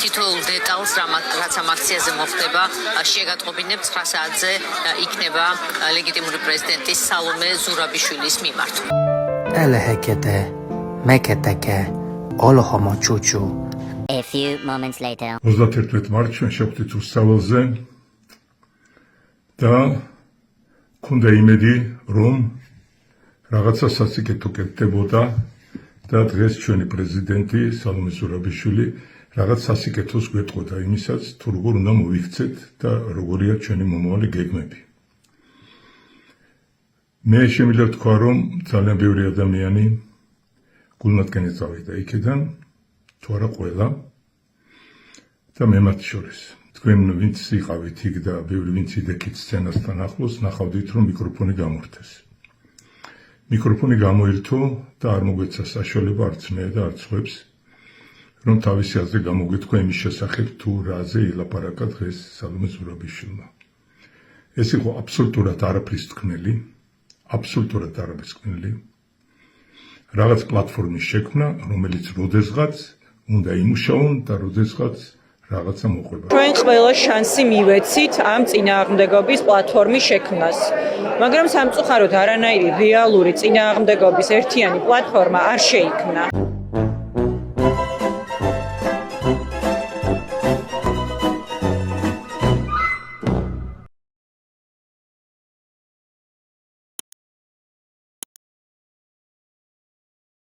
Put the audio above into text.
თითოეულ დეტალს რაც ამ აქციაზე მოხდება შეგატყობინებ 9 საათზე იქნება ლეგიტიმური პრეზიდენტის სალომე ზურაბიშვილის მიმართვა. ელეჰეკეთე მეკეთეკე ოლოჰომო ჩუჩუ. A few moments later. 31 მარტს ჩვენ შევხვდით უსწავლელზე და ქონდა იმედი რომ რაღაცა სასიკეთო კეთდებოდა და დღეს ჩვენი პრეზიდენტი სალომე ზურაბიშვილი რაღაც სასიკეთოს გვეტყოდა იმისაც თუ როგორ უნდა მოვიქცეთ და როგორია ჩვენი მომავალი გეგმები. მე შემიძლია თქვა რომ ძალიან ბევრი ადამიანი გულმოდგენი წავიდა იქიდან თუ არა ყველა და მე მათ შორის თქვენ ვინც იყავით იქ და ბევრი ვინც იდექით სცენასთან ახლოს ნახავდით რომ მიკროფონი გამორთეს. მიკროფონი გამოირთო და არ მოგვეცა საშუალება არც მე და არც ხვებს რომ თავისი აზრი გამოგვითქვა იმის შესახებ თუ რაზე ილაპარაკა დღეს სალომე ზურაბიშვილმა. ეს იყო აბსოლუტურად არაფრის თქმელი, აბსოლუტურად არაფრის თქმელი. რაღაც პლატფორმის შექმნა, რომელიც როდესღაც უნდა იმუშაონ და როდესღაც რაღაცა მოყვება. ჩვენ ყველა შანსი მივეცით ამ წინააღმდეგობის პლატფორმის შექმნას. მაგრამ სამწუხაროდ არანაირი რეალური წინააღმდეგობის ერთიანი პლატფორმა არ შეიქმნა.